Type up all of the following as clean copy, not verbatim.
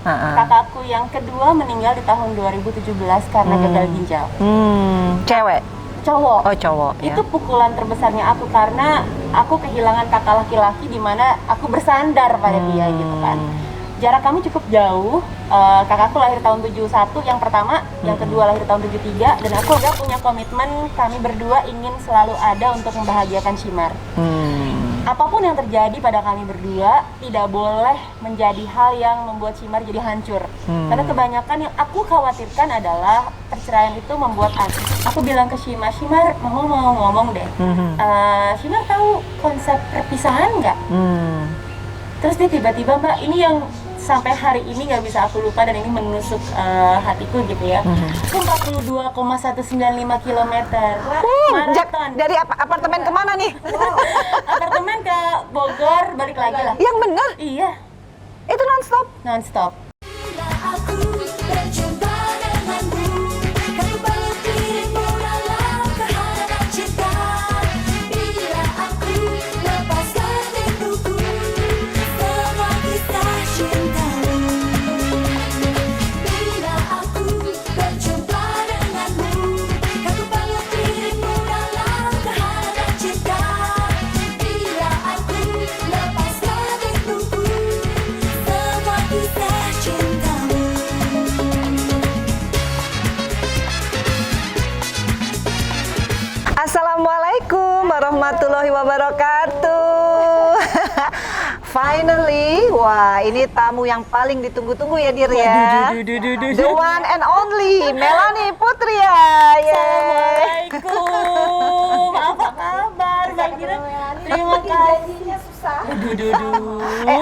Kakakku yang kedua meninggal di tahun 2017 karena gagal ginjal. Cewek? Cowok. Oh, cowok. Itu pukulan terbesarnya aku karena aku kehilangan kakak laki-laki di mana aku bersandar pada dia gitu kan. Jarak kami cukup jauh. Kakakku lahir tahun 71 yang pertama, yang kedua lahir tahun 73, dan aku udah punya komitmen kami berdua ingin selalu ada untuk membahagiakan Shimar. Apapun yang terjadi pada kami berdua tidak boleh menjadi hal yang membuat Shimar jadi hancur. Karena kebanyakan yang aku khawatirkan adalah perceraian itu membuat aku bilang ke Shimar, Mama mau ngomong deh. Shimar tahu konsep perpisahan nggak? Terus dia tiba-tiba, Mbak, ini yang sampai hari ini nggak bisa aku lupa dan ini menusuk hatiku gitu ya. Itu 42,195 km. Maraton. Dari apartemen kemana nih? Apartemen ke Bogor, balik lagi lah. Yang bener? Iya. Itu non-stop? Non-stop. Assalamualaikum warahmatullahi wabarakatuh. Finally, wah ini tamu yang paling ditunggu-tunggu ya Dir ya. The one and only Melanie Putria. Assalamualaikum. Apa kabar Mbak Dira? Terima kasih.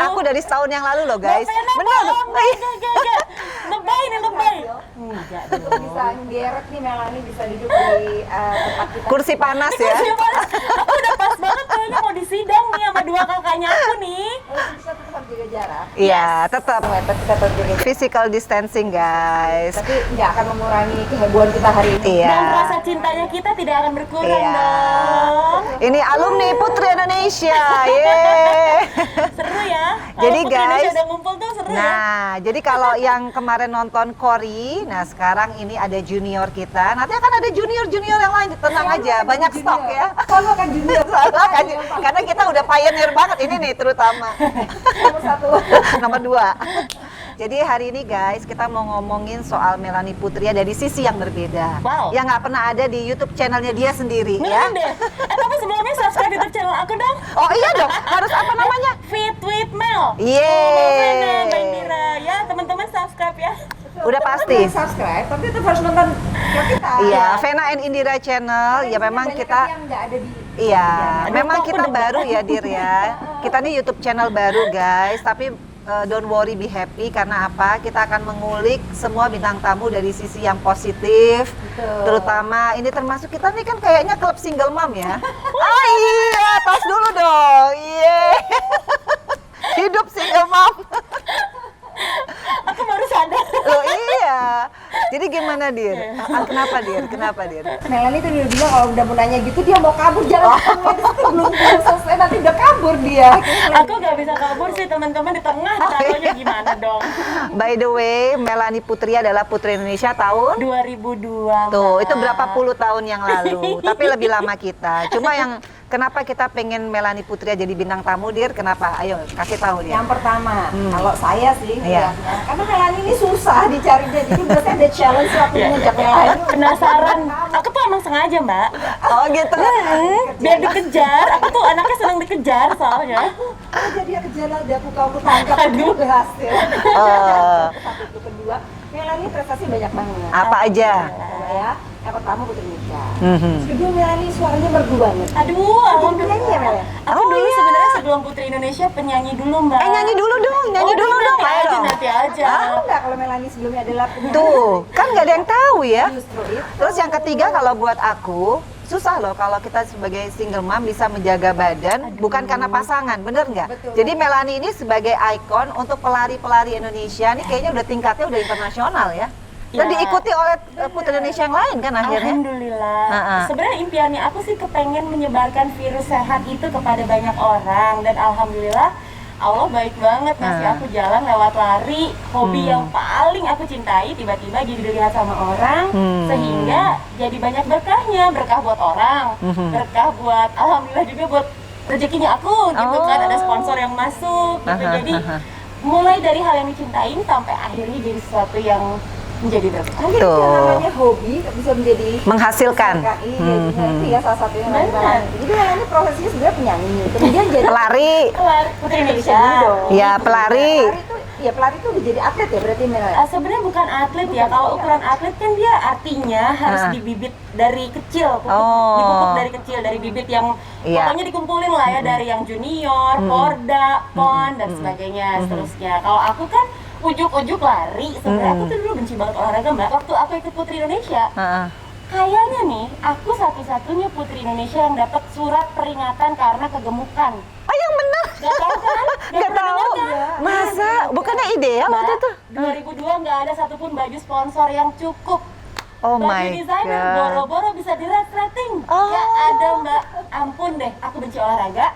Aku dari setahun yang lalu loh guys. Bener. Lebay nih, lebay. Enggak dong. Bisa ngeret nih Melanie, bisa duduk di tempat kita. Kursi panas ya. Aku udah pas banget kayaknya mau disidang nih sama dua kakaknya aku nih. Bisa tetap jaga jarak. Iya, tetap Kita tetap jaga jarak. physical distancing guys. Tapi nggak akan mengurangi kehebohan kita hari ini. Iya. Dan rasa cintanya kita tidak akan berkurang Iya. dong. Ini alumni Putri Indonesia. Yeay. Seru ya. Jadi, Kalau Putri guys, Indonesia udah ngumpul tuh seru ya. Nah, jadi kalau yang kemarin nonton Kori, nah sekarang ini ada junior kita. Nanti akan ada junior-junior yang lain, tenang aja, banyak stok ya. Selalu akan junior. Selalu akan, karena kita udah pioneer banget ini nih terutama. Nomor 1. Nomor 2. Jadi hari ini guys, kita mau ngomongin soal Melanie Putria dari sisi yang berbeda. Wow. Yang nggak pernah ada di YouTube channelnya dia sendiri ya. Beneran deh. Tapi sebelumnya subscribe YouTube channel aku dong. Oh iya dong, harus apa namanya? Fit with Mel. Yeay. Mbak Dira. Ya teman-teman subscribe ya. Udah pasti. Subscribe, tapi tetap harus nonton vlog kita. Iya, Vena and Indira channel. Ya memang Banyak kita yang nggak ada di. iya, Aduh, memang kok aku kita deg-degan. baru ya Dir ya. Kita nih YouTube channel baru guys, tapi don't worry, be happy karena apa? Kita akan mengulik semua bintang tamu dari sisi yang positif. Betul. Terutama ini termasuk kita nih kan kayaknya klub single mom ya. Oh iya, tos dulu dong. Iya. Hidup single mom. Aku baru sadar. Oh iya. Jadi gimana Dir? Kenapa Dir? Kenapa Dir? Melanie tuh udah bilang kalau udah mau nanya gitu dia mau kabur jalan belum selesai nanti udah kabur dia. Aku gak bisa kabur sih teman-teman di tengah. Taruhnya gimana dong? By the way, Melanie Putri adalah Putri Indonesia tahun 2002. tuh, Mbak. itu berapa puluh tahun yang lalu. Tapi lebih lama kita. Cuma yang kenapa kita pengen Melanie Putri jadi bintang tamu, Dir? Kenapa? Ayo kasih tahu dia. Yang pertama, kalau saya sih Iya. ngeliatnya, karena Melanie ini susah dicari dia, jadi berarti ada challenge waktu ngajak Melanie. Penasaran. Aku tuh emang sengaja, Mbak. Oh gitu. Biar dikejar. Aku tuh anaknya senang dikejar soalnya. Oh, jadi dia kejar ada aku tangkap, Aduh. berhasil. Oh. Satu itu kedua, Melanie prestasi banyak banget. Apa aja? Coba ya, yang pertama Putri Indonesia. Mhm. Terus kedua Melanie suaranya merdu banget. Aduh, alhamdulillah. Penyanyi ya Mel ya? Aku Oh, dulu iya. sebenarnya sebelum Putri Indonesia penyanyi dulu, Mbak. Nyanyi dulu dong, nyanyi Oh, dulu dong. nanti Ayo aja, dong. nanti aja. Tahu nggak kalau Melanie sebelumnya adalah penyanyi? Tuh, kan nggak ada yang tahu ya. Justru itu. Terus yang ketiga kalau buat aku, susah loh kalau kita sebagai single mom bisa menjaga badan bukan karena pasangan, bener nggak? Betul. Jadi Melanie ini sebagai ikon untuk pelari-pelari Indonesia ini kayaknya udah tingkatnya udah internasional ya. Dan Ya. diikuti oleh Putri Indonesia yang lain kan akhirnya. Alhamdulillah. Ha-ha. Sebenarnya impiannya aku sih kepengen menyebarkan virus sehat itu kepada banyak orang dan alhamdulillah Allah baik banget ngasih aku jalan lewat lari, hobi yang paling aku cintai tiba-tiba jadi dilihat sama orang, sehingga jadi banyak berkahnya, berkah buat orang, berkah buat alhamdulillah juga buat rezekinya aku gitu kan, ada sponsor yang masuk gitu. Jadi mulai dari hal yang dicintain sampai akhirnya jadi sesuatu yang menjadi berkah. Mungkin itu yang namanya hobi bisa menjadi Menghasilkan. Iya, itu ya salah satunya lari Melani. Jadi Melani profesinya sebenarnya penyanyi, kemudian jadi Pelari. Putri Indonesia. Ya, pelari. Pelari itu udah jadi atlet ya berarti Melani. Sebenarnya bukan atlet ya. Kalau ukuran atlet kan dia artinya harus dibibit dari kecil, dipupuk dari kecil, dari bibit yang pokoknya dikumpulin lah ya, dari yang junior, porda, pon dan sebagainya, seterusnya. Kalau aku kan ujuk-ujuk lari, sebenarnya aku tuh dulu benci banget olahraga Mbak. Waktu aku ikut Putri Indonesia, kayaknya nih aku satu-satunya Putri Indonesia yang dapat surat peringatan karena kegemukan. Oh, yang benar. Gak tahu kan? Gak tahu. Masa? Bukannya ideal waktu itu? 2002 nggak ada satupun baju sponsor yang cukup. Oh Baju my desainer god. boro-boro bisa di-rating. Gak ada Mbak. Ampun deh, aku benci olahraga.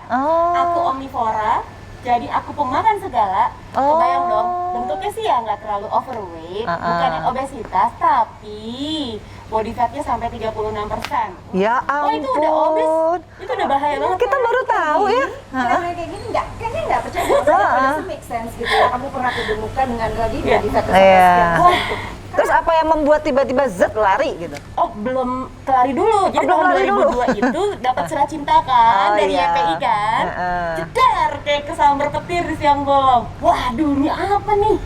Aku omnivora. Jadi aku pemakan segala. Kebayang dong, bentuknya sih ya nggak terlalu overweight, bukan yang obesitas, tapi body fatnya sampai 36%. Ya ampun. Oh, itu udah obes. Itu udah bahaya banget. Kita baru tahu ya. Kayak gini kayaknya nggak percaya. Itu make sense gitu ya. Kamu pernah kegemukan dengan lagi body fat sekian. Terus apa yang membuat tiba-tiba zet lari gitu? Oh, belum lari dulu. Jadi belum tahun lari 2002 itu dapat surat cinta kan dari iya. YPI kan. Jedar kayak kesambar petir di siang bolong. Waduh, ini apa nih?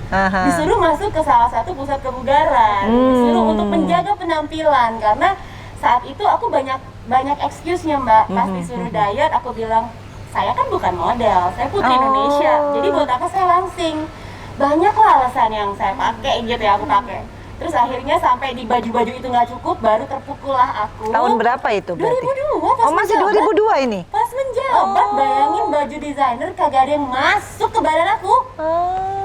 Disuruh masuk ke salah satu pusat kebugaran. Disuruh untuk menjaga penampilan karena saat itu aku banyak excuse-nya Mbak. Pas disuruh diet aku bilang, "Saya kan bukan model, saya Putri Indonesia." Jadi buat apa saya langsing? Banyak lah alasan yang saya pakai gitu ya, aku pakai. Terus akhirnya sampai di baju-baju itu nggak cukup, baru terpukullah aku. Tahun berapa itu berarti? 2002 pas masih menjabat. 2002 ini? Pas menjabat, bayangin baju desainer kagak ada yang masuk ke badan aku.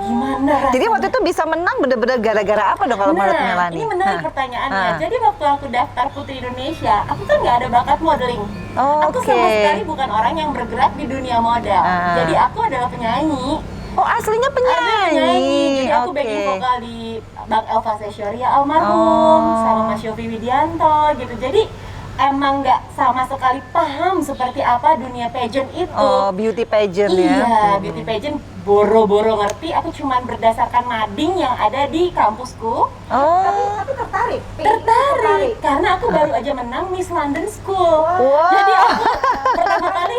Gimana rasanya? Jadi waktu itu bisa menang bener-bener gara-gara apa dong kalau menurut Melani? Ini menarik pertanyaannya. Jadi waktu aku daftar Putri Indonesia, aku kan nggak ada bakat modeling. Aku sama sekali bukan orang yang bergerak di dunia model. Jadi aku adalah penyanyi. Oh, aslinya penyanyi. Jadi aku backing vokal di Bang Elva Sesyoria almarhum, sama Mas Yofi Widianto gitu. Jadi emang nggak sama sekali paham seperti apa dunia pageant itu. Oh, beauty pageant ya? Iya, beauty pageant boro-boro ngerti. Aku cuman berdasarkan mading yang ada di kampusku. Tapi tertarik. Tertarik karena aku baru aja menang Miss London School. Jadi aku pertama kali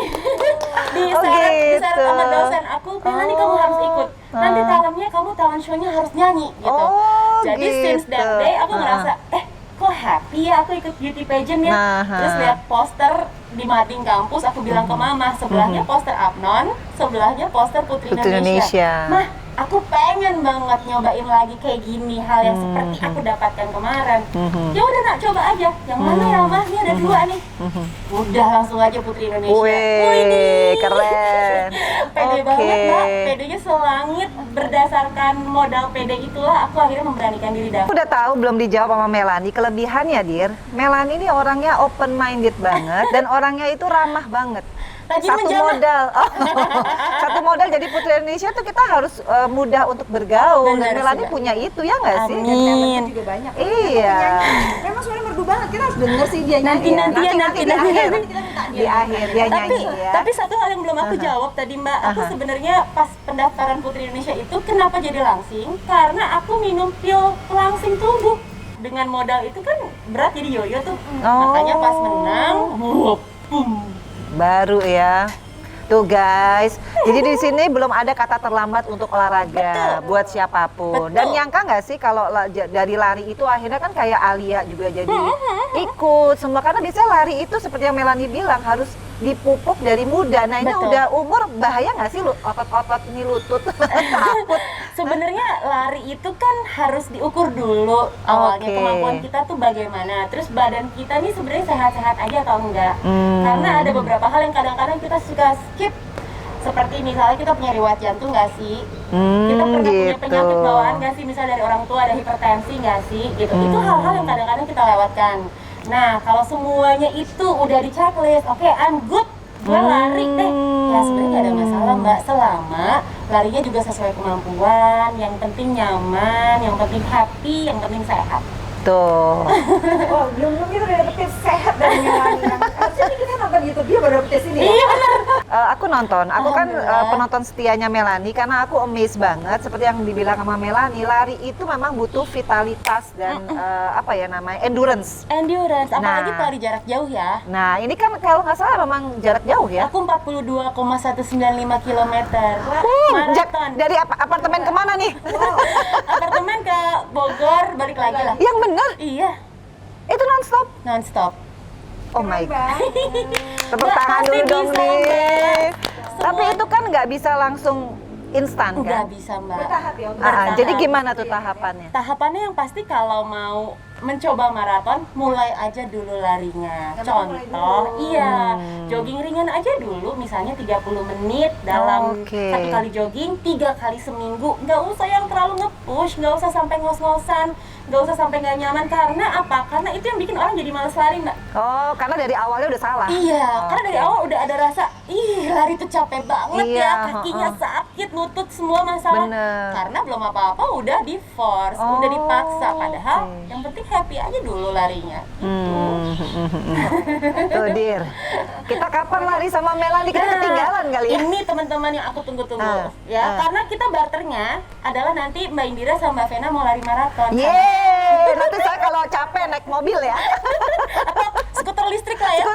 diseret sama dosen aku, "Melani kamu harus ikut. Nanti talentnya kamu talent show-nya harus nyanyi." gitu. Jadi since that day aku ngerasa kok happy ya aku ikut beauty pageant ya. Terus lihat poster di mading kampus, aku bilang ke mama, sebelahnya poster Abnon, sebelahnya poster Putri Indonesia. Mah, aku pengen banget nyobain lagi kayak gini, hal yang seperti aku dapatkan kemarin. Ya udah nak, coba aja. Yang mana ya Mah? Ini ada dua nih. Udah langsung aja Putri Indonesia. Wih, keren. Pede banget Mbak, pedenya selangit. Berdasarkan modal pede itulah aku akhirnya memberanikan diri daftar. Aku udah tahu belum dijawab sama Melani. Kelebihannya, Dir, Melani ini orangnya open minded banget dan orangnya itu ramah banget. Satu modal jadi Putri Indonesia tuh kita harus mudah untuk bergaul. Dan Melani punya itu ya nggak sih? Amin. Juga banyak. Iya. Memang suara merdu banget. Kita harus denger sih dia nyanyi. Nanti Di akhir dia nyanyi ya. Tapi satu hal yang belum aku jawab tadi Mbak, aku sebenarnya pas pendaftaran Putri Indonesia itu kenapa jadi langsing? Karena aku minum pil pelangsing tubuh. Dengan modal itu kan berat jadi yoyo tuh. Makanya pas menang, baru ya. Tuh guys, jadi di sini belum ada kata terlambat untuk olahraga buat siapapun. Dan nyangka nggak sih kalau dari lari itu akhirnya kan kayak Alia juga jadi ikut semua, karena biasanya lari itu seperti yang Melani bilang harus dipupuk dari muda. Nah ini udah umur, bahaya nggak sih otot-otot ini lutut? Takut. Sebenarnya lari itu kan harus diukur dulu awalnya kemampuan kita tuh bagaimana. Terus badan kita nih sebenarnya sehat-sehat aja atau enggak? Karena ada beberapa hal yang kadang-kadang kita suka skip. Seperti misalnya kita punya riwayat jantung nggak sih? Kita pernah punya penyakit bawaan nggak sih? Misalnya dari orang tua ada hipertensi nggak sih? Gitu. Itu hal-hal yang kadang-kadang kita lewatkan. Nah, kalau semuanya itu udah di checklist, oke, I'm good, gue lari deh. Ya sebenarnya nggak ada masalah Mbak, selama larinya juga sesuai kemampuan, yang penting nyaman, yang penting happy, yang penting sehat. Tuh. Oh, belum kita udah dapet tips sehat dari Melani. Harusnya nih kita nonton YouTube dia baru dapet tips ini ya. Iya benar. Aku nonton, aku kan Alhamdulillah. penonton setianya Melani karena aku amazed banget seperti yang dibilang sama Melani, lari itu memang butuh vitalitas dan apa ya namanya, endurance. Endurance, apalagi Nah. pelari jarak jauh ya. Nah, ini kan kalau nggak salah memang jarak jauh ya. Aku 42,195 km. Maraton. Dari apartemen kemana nih? Apartemen ke Bogor, balik lagi lah. Yang bener, Iya, itu nonstop. non-stop. Oh my god. God. Tepuk Mbak, tangan pasti dulu dong bisa, nih. Mbak. Tapi itu kan nggak bisa langsung instan Nggak kan? bisa Mbak. Bertahap ya untuk Bertahap. Jadi gimana tuh tahapannya? Tahapannya yang pasti kalau mau mencoba maraton, mulai aja dulu larinya. Emang mulai Contoh, dulu. iya, jogging ringan aja dulu, misalnya 30 menit dalam Oke. satu kali jogging, 3 kali seminggu. Nggak usah yang terlalu nge-push, nggak usah sampai ngos-ngosan, nggak usah sampai nggak nyaman. Karena apa? Karena itu yang bikin orang jadi males lari, Mbak. Oh, karena dari awalnya udah salah. Iya, karena dari Oke. awal udah ada rasa, ih lari tuh capek banget Iya, ya, kakinya sakit, lutut semua masalah. Bener. Karena belum apa-apa udah di force, udah Oh, dipaksa. Padahal oke. yang penting happy aja dulu larinya. Gitu. Tuh Dir, kita kapan lari sama Melani? Kita Nah, ketinggalan kali ya? Ini teman-teman yang aku tunggu-tunggu ya, ah. karena kita barternya adalah nanti Mbak Indira sama Mbak Vena mau lari maraton. Yeay, nanti saya kalau capek naik mobil ya. Atau skuter listrik lah ya.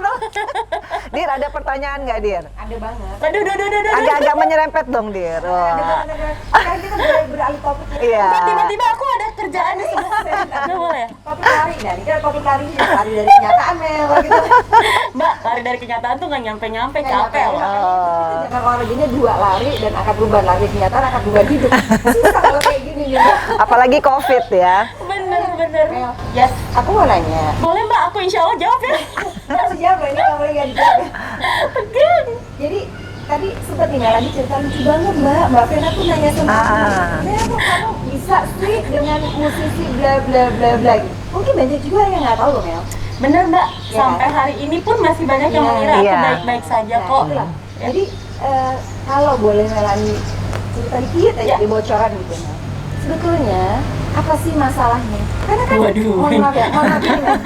Dir, ada pertanyaan nggak Dir? ada banget. Aduh, duh, duh, duh, duh. Agak-agak menyerempet dong Dir. Ada Wah. banget, ada banget. Sekarang kita boleh beralih topik ya. Iya. Mbak, tiba-tiba aku ada kerjaan di sebelah. Nggak boleh. Topik lari, nah ini kan topik lari juga lari dari kenyataan Mel gitu. Mbak, lari dari kenyataan tuh nggak nyampe-nyampe, Nggak capek nyampe. loh. Kita jangan olahraganya dua, lari dan akan beban, lari kenyataan akan beban hidup. Susah kalau kayak gini gitu. Apalagi COVID ya. Bener. Mel, Yes. aku mau nanya. Boleh Mbak, aku insya Allah jawab ya. Harus jawab ini nggak boleh nggak dijawab. Tegang. Jadi tadi sempat nih Melani cerita lucu banget Mbak Vena tuh nanya sama aku, Mel kok kamu bisa sih dengan musisi bla bla bla bla gitu. Mungkin banyak juga yang nggak tahu loh Mel. Bener Mbak, Ya. sampai hari ini pun masih banyak yang Iya. mengira aku Iya. baik-baik saja Nah, kok. itulah. Ya. Jadi kalau boleh Melani cerita dikit aja Ya. di bocoran gitu Mel. Sebetulnya apa sih masalahnya? Karena kan Waduh. mohon maaf ya, mohon maaf ini Mel.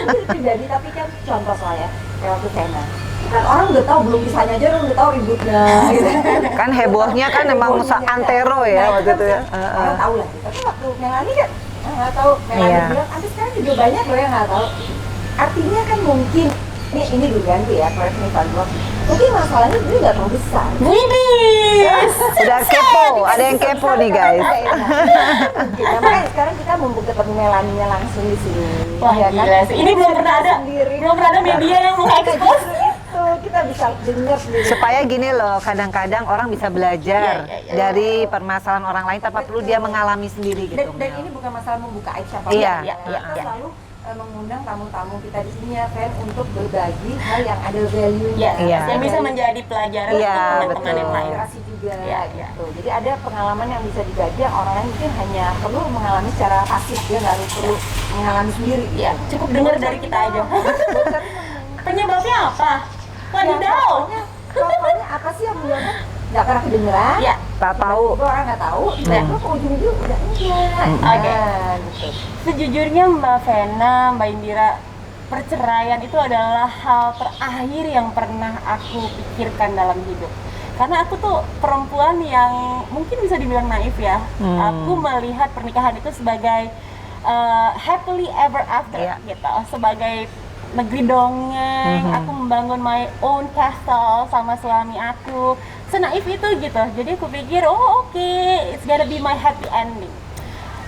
Ini pribadi tapi kan contoh saya kayak waktu Vena. Kan orang udah tahu belum kisahnya aja orang udah tahu ributnya gitu. Kan hebohnya kan emang antero ya waktu itu ya. Orang tahu lah. Tapi waktu Melani kan nggak tahu. Melani Iya. bilang, sampai sekarang juga banyak loh yang nggak tahu. Artinya kan mungkin ini diganti ya, correct me if I'm wrong. Mungkin masalahnya dia nggak terlalu besar. Widih. Udah kepo, ada yang kepo nih guys. Nah, makanya sekarang kita mumpung ketemu Melaninya langsung di sini. Wah ya gila sih, ini belum pernah ada, Sendiri. belum pernah ada media yang mengekspos. Itu kita bisa dengar sendiri. Supaya gini loh, kadang-kadang orang bisa belajar Iya, iya. dari permasalahan orang lain tanpa perlu dia mengalami sendiri gitu. Dan Mel. ini bukan masalah membuka aib siapa Iya, iya, kita iya. selalu mengundang tamu-tamu kita di sini ya Fen untuk berbagi hal yang ada value-nya. Iya. Yang bisa menjadi pelajaran Iya, untuk teman-teman betul. yang lain. Inspirasi juga Iya, iya. gitu. Jadi ada pengalaman yang bisa dibagi yang orang lain mungkin hanya perlu mengalami secara pasif, dia nggak harus perlu mengalami sendiri. Ya, cukup dengar dari kita aja. Bocorin Penyebabnya apa? Ya, Wadidaw. pokoknya apa sih yang menyebabkan nggak pernah kedengeran? Ya, Tak tahu. Tiba-tiba orang nggak tahu, tiba-tiba ke ujung-ujung udah enggak. Oke. Nah, gitu. sejujurnya Mbak Vena, Mbak Indira, perceraian itu adalah hal terakhir yang pernah aku pikirkan dalam hidup. Karena aku tuh perempuan yang mungkin bisa dibilang naif ya. Aku melihat pernikahan itu sebagai happily ever after Iya. gitu, sebagai negeri dongeng. Aku membangun my own castle sama suami aku. Senaif itu gitu. Jadi aku pikir, oh oke, it's gonna be my happy ending.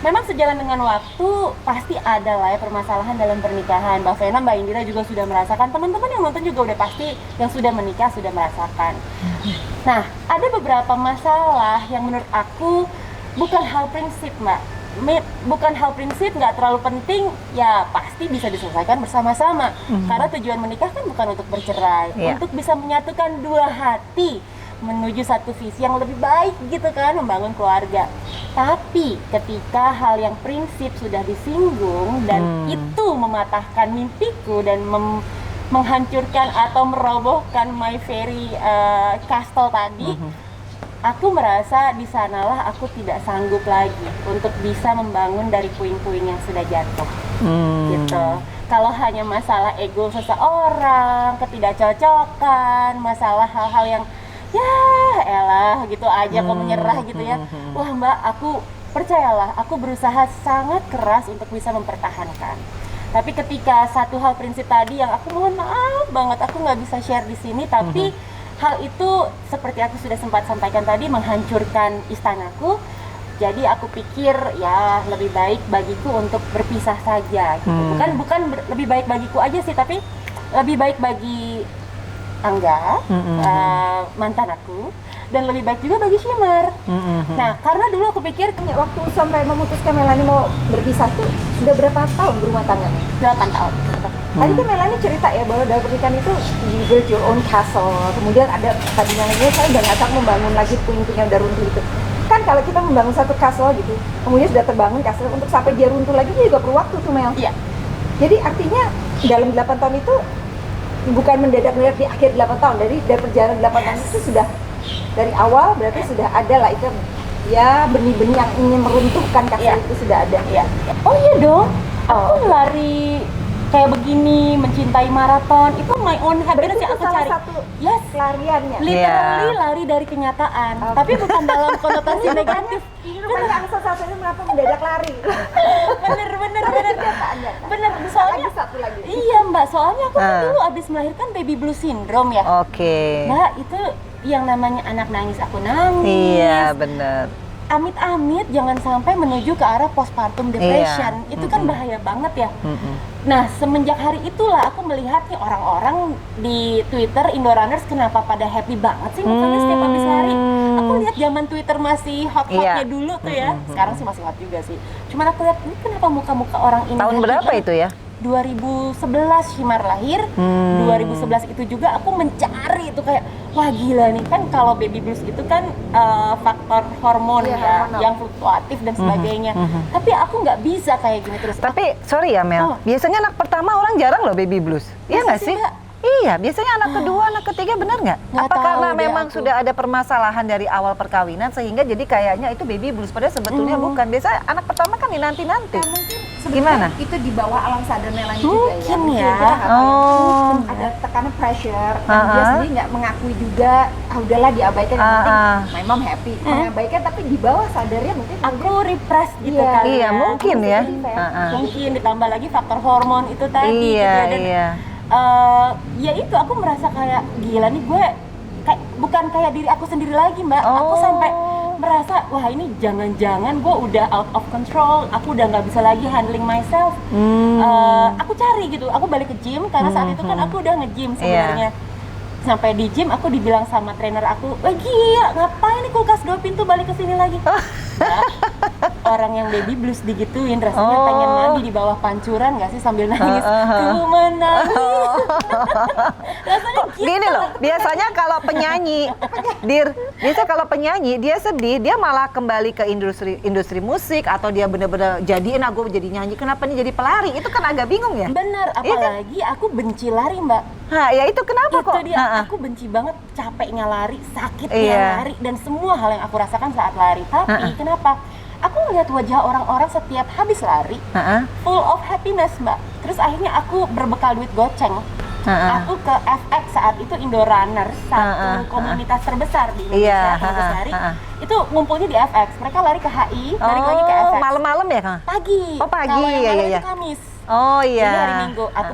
Memang sejalan dengan waktu pasti ada lah ya permasalahan dalam pernikahan. Mbak Vena, Mbak Indira juga sudah merasakan. Teman-teman yang nonton juga udah pasti yang sudah menikah sudah merasakan. Nah, ada beberapa masalah yang menurut aku bukan hal prinsip, Mbak. Bukan hal prinsip, nggak terlalu penting, ya pasti bisa diselesaikan bersama-sama. Karena tujuan menikah kan bukan untuk bercerai, Iya. untuk bisa menyatukan dua hati menuju satu visi yang lebih baik gitu kan, membangun keluarga. Tapi ketika hal yang prinsip sudah disinggung dan itu mematahkan mimpiku dan menghancurkan atau merobohkan my fairy castle tadi, aku merasa di sanalah aku tidak sanggup lagi untuk bisa membangun dari puing-puing yang sudah jatuh. Gitu. Kalau hanya masalah ego seseorang, ketidakcocokan, masalah hal-hal yang ya elah gitu aja kok menyerah gitu ya. Wah Mbak, aku percayalah, aku berusaha sangat keras untuk bisa mempertahankan. Tapi ketika satu hal prinsip tadi yang aku mohon maaf banget aku nggak bisa share di sini, tapi hal itu seperti aku sudah sempat sampaikan tadi menghancurkan istanaku. Jadi aku pikir ya lebih baik bagiku untuk berpisah saja gitu. Bukan lebih baik bagiku aja sih, tapi lebih baik bagi Angga, mantan aku, dan lebih baik juga bagi Shimmer. Nah, karena dulu aku pikir Waktu sampai memutuskan Melanie mau berpisah tuh sudah berapa tahun berumah tangganya? 8 tahun. Tadi kan Melanie cerita ya bahwa dalam pernikahan itu you build your own castle. Kemudian ada tadinya lagi saya udah ngajak membangun lagi puing-puing yang udah runtuh itu. Kan kalau kita membangun satu castle gitu, kemudian sudah terbangun castle, untuk sampai dia runtuh lagi dia juga perlu waktu tuh Mel. Iya. Jadi artinya dalam 8 tahun itu bukan mendadak-mendadak di akhir 8 tahun. Dari perjalanan 8 tahun itu sudah dari awal berarti sudah ada lah itu ya benih-benih yang ingin meruntuhkan castle itu sudah ada. Iya. Oh iya dong. Aku lari kayak begini, mencintai maraton, itu my own happiness Berarti yang itu aku salah cari. satu Yes, pelariannya. literally lari dari kenyataan, tapi bukan dalam konotasi negatif. Ini rupanya angsa satunya mengapa mendadak lari. Bener. Kenyataannya kan. Bener, soalnya satu lagi. iya Mbak, soalnya aku kan dulu abis melahirkan baby blue syndrome ya. Oke. Mbak, itu yang namanya anak nangis aku nangis. Iya, benar. Amit-amit jangan sampai menuju ke arah postpartum depression. Itu kan bahaya banget ya. Nah, semenjak hari itulah aku melihat nih orang-orang di Twitter Indorunners kenapa pada happy banget sih mukanya setiap habis lari. Aku lihat zaman Twitter masih hot-hotnya dulu tuh ya. Sekarang sih masih hot juga sih. Cuman aku lihat ini kenapa muka-muka orang ini Tahun happy berapa banget? itu ya? 2011 Shimmer lahir, 2011 itu juga aku mencari itu kayak wah gila nih kan kalau baby blues itu kan faktor hormon ya yang fluktuatif dan sebagainya. Tapi aku nggak bisa kayak gini terus. Tapi sorry ya Mel, biasanya anak pertama orang jarang loh baby blues. Iya nggak sih? Mbak? Iya, biasanya anak kedua, anak ketiga benar nggak? Nggak Apa tahu karena deh memang aku. sudah ada permasalahan dari awal perkawinan sehingga jadi kayaknya itu baby blues padahal sebetulnya bukan. Biasanya anak pertama kan dinanti-nanti. Gimana? Itu di bawah alam sadar Melanie juga ya. Mungkin Mungkin ya. kita nggak tahu. Oh. Ada tekanan pressure yang dia sendiri nggak mengakui juga. Udahlah diabaikan, yang penting my mom happy. Mengabaikan tapi di bawah sadarnya mungkin Aku repress gitu Iya. kali Iya, ya. mungkin ya. Mungkin ditambah lagi faktor hormon itu tadi gitu Iya, ya. Dan iya. ya itu aku merasa kayak gila nih gue kayak bukan kayak diri aku sendiri lagi Mbak. Aku Oh. sampai merasa wah ini jangan-jangan gue udah out of control, aku udah nggak bisa lagi handling myself. Aku cari gitu, aku balik ke gym karena saat itu kan aku udah nge-gym sebenarnya. Sampai di gym aku dibilang sama trainer aku, wah gila ngapain nih kulkas 2 pintu balik ke sini lagi. Ya, orang yang baby blues digituin rasanya pengen mandi di bawah pancuran nggak sih sambil nangis. Ku menangis. Rasanya gitu. Gini loh, biasanya kalau penyanyi, biasanya kalau penyanyi dia sedih, dia malah kembali ke industri musik atau dia bener-bener jadiin aku jadi nyanyi. Kenapa nih jadi pelari? Itu kan agak bingung ya. Bener, apalagi aku benci lari Mbak. Nah, ya itu kenapa Itu kok? dia, aku benci banget capeknya lari, sakitnya Iya. lari, dan semua hal yang aku rasakan saat lari. Tapi kenapa? Aku melihat wajah orang-orang setiap habis lari, full of happiness Mbak. Terus akhirnya aku berbekal duit goceng. Aku ke FX saat itu Indorunner, satu komunitas terbesar di Indonesia, komunitas lari. Itu ngumpulnya di FX. Mereka lari ke HI, balik lagi ke FX. Malam-malam ya, Kang? Pagi. Oh, pagi, Kalau yang iya, malam iya. itu Kamis. Oh iya. Jadi hari Minggu aku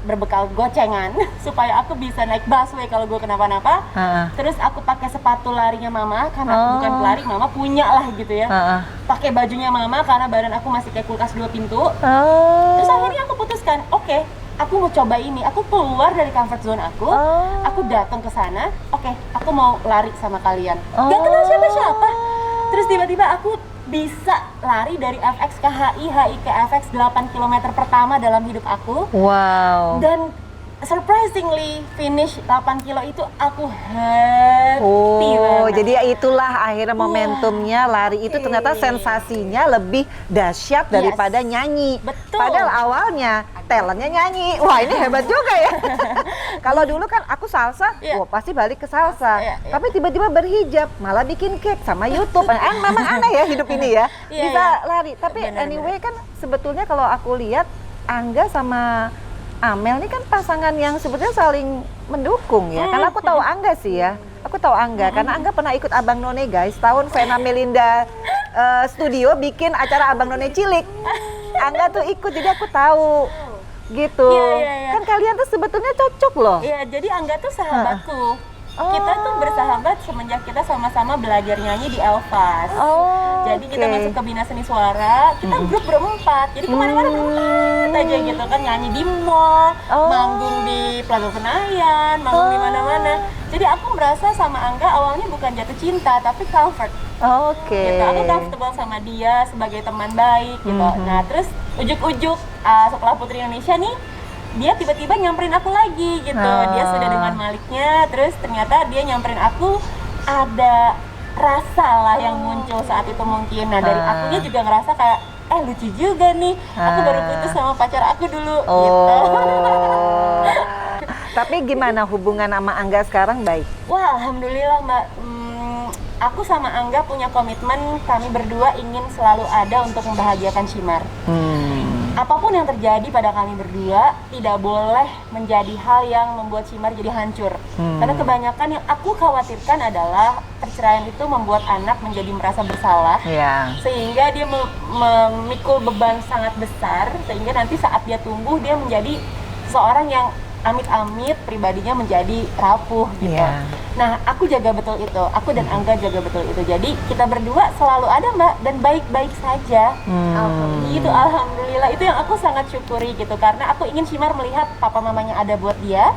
berbekal gocengan supaya aku bisa naik busway kalau gue kenapa-napa. Terus aku pakai sepatu larinya mama karena aku bukan pelari, mama punya lah gitu ya. Pakai bajunya mama karena badan aku masih kayak kulkas 2 pintu. Terus akhirnya aku putuskan, oke, aku mau coba ini. Aku keluar dari comfort zone aku. Aku datang ke sana. Oke, aku mau lari sama kalian. Gak kenal siapa-siapa. Terus tiba-tiba aku bisa lari dari FX ke HI, HI ke FX 8 km pertama dalam hidup aku. Wow. Dan surprisingly finish 8 kilo itu aku happy Oh, banget. jadi ya itulah akhirnya momentumnya lari itu ternyata sensasinya lebih dahsyat daripada nyanyi. Betul. Padahal awalnya talentnya nyanyi. Wah, ini hebat juga ya. Kalau dulu kan aku salsa, Iya. wah pasti balik ke salsa. Iya, iya. Tapi tiba-tiba berhijab, malah bikin cake sama YouTube. Memang aneh ya hidup ini ya. Iya, Bisa iya. lari. Tapi Benar, anyway kan sebetulnya kalau aku lihat Angga sama Amel ini kan pasangan yang sebetulnya saling mendukung ya. Karena aku tahu Angga sih ya. Aku tahu Angga karena Angga pernah ikut Abang None guys. Tahun Vena Melinda studio bikin acara Abang None Cilik. Angga tuh ikut jadi aku tahu gitu. Iya, iya, iya. Kan kalian tuh sebetulnya cocok loh. Iya, jadi Angga tuh sahabatku. Oh. Kita tuh bersahabat semenjak kita sama-sama belajar nyanyi di Elvas. Oh. Jadi kita oke. masuk ke Bina Seni Suara, kita grup berempat. Jadi kemana-mana berempat aja gitu kan, nyanyi di mall, Oh. manggung di Plaza Senayan, manggung di mana-mana. Jadi aku merasa sama Angga awalnya bukan jatuh cinta, tapi comfort. Oke. Gitu. Aku comfortable sama dia sebagai teman baik gitu. Nah terus ujuk-ujuk setelah Putri Indonesia nih, dia tiba-tiba nyamperin aku lagi gitu. Dia sudah dengan Maliknya, terus ternyata dia nyamperin aku, ada rasa lah yang muncul saat itu mungkin. Nah dari akunya juga ngerasa kayak, lucu juga nih, aku baru putus sama pacar aku dulu gitu. Oh. Tapi gimana hubungan sama Angga sekarang baik? Wah, alhamdulillah Mbak. Aku sama Angga punya komitmen, kami berdua ingin selalu ada untuk membahagiakan Shimar. Apapun yang terjadi pada kami berdua tidak boleh menjadi hal yang membuat Shimar jadi hancur. Karena kebanyakan yang aku khawatirkan adalah perceraian itu membuat anak menjadi merasa bersalah, Ya. sehingga dia memikul beban sangat besar, sehingga nanti saat dia tumbuh dia menjadi seorang yang amit-amit pribadinya menjadi rapuh gitu. Iya. Nah, aku jaga betul itu. Aku dan Angga jaga betul itu. Jadi kita berdua selalu ada Mbak dan baik-baik saja. Gitu, alhamdulillah. Itu yang aku sangat syukuri gitu. Karena aku ingin Shimar melihat papa mamanya ada buat dia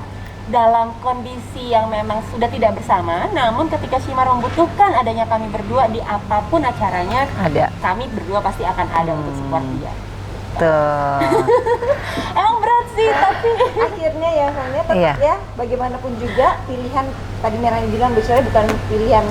dalam kondisi yang memang sudah tidak bersama. Namun ketika Shimar membutuhkan adanya kami berdua di apapun acaranya, Ada. kami berdua pasti akan ada untuk support dia. Tuh. Emang berat sih, tapi Akhirnya ya Sonia tetap Iya. ya bagaimanapun juga pilihan tadi Merani bilang bicara bukan pilihan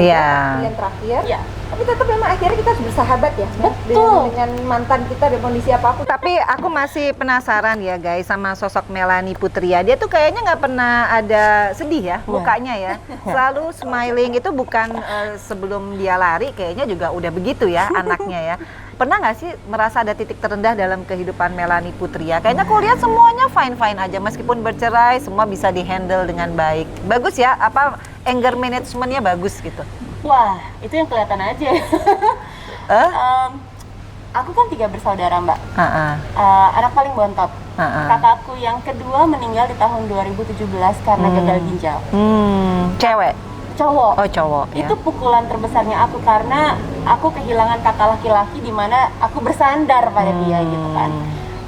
Iya. pilihan terakhir. ya. Tapi tetap memang akhirnya kita harus bersahabat ya. Betul. Dengan mantan kita dan kondisi apapun. Tapi aku masih penasaran ya guys sama sosok Melanie Putria. Dia tuh kayaknya nggak pernah ada sedih ya mukanya ya. Selalu smiling itu bukan sebelum dia lari kayaknya juga udah begitu ya anaknya ya. Pernah nggak sih merasa ada titik terendah dalam kehidupan Melanie Putria? Kayaknya aku lihat semuanya fine-fine aja meskipun bercerai semua bisa dihandle dengan baik. Bagus ya, apa anger managementnya bagus gitu. Wah, itu yang kelihatan aja. Aku kan 3 bersaudara Mbak. Anak paling bontot. Kakakku yang kedua meninggal di tahun 2017 karena gagal ginjal. Cewek? Cowok. Oh cowok ya. Itu pukulan terbesarnya aku karena aku kehilangan kakak laki-laki di mana aku bersandar pada dia gitu kan.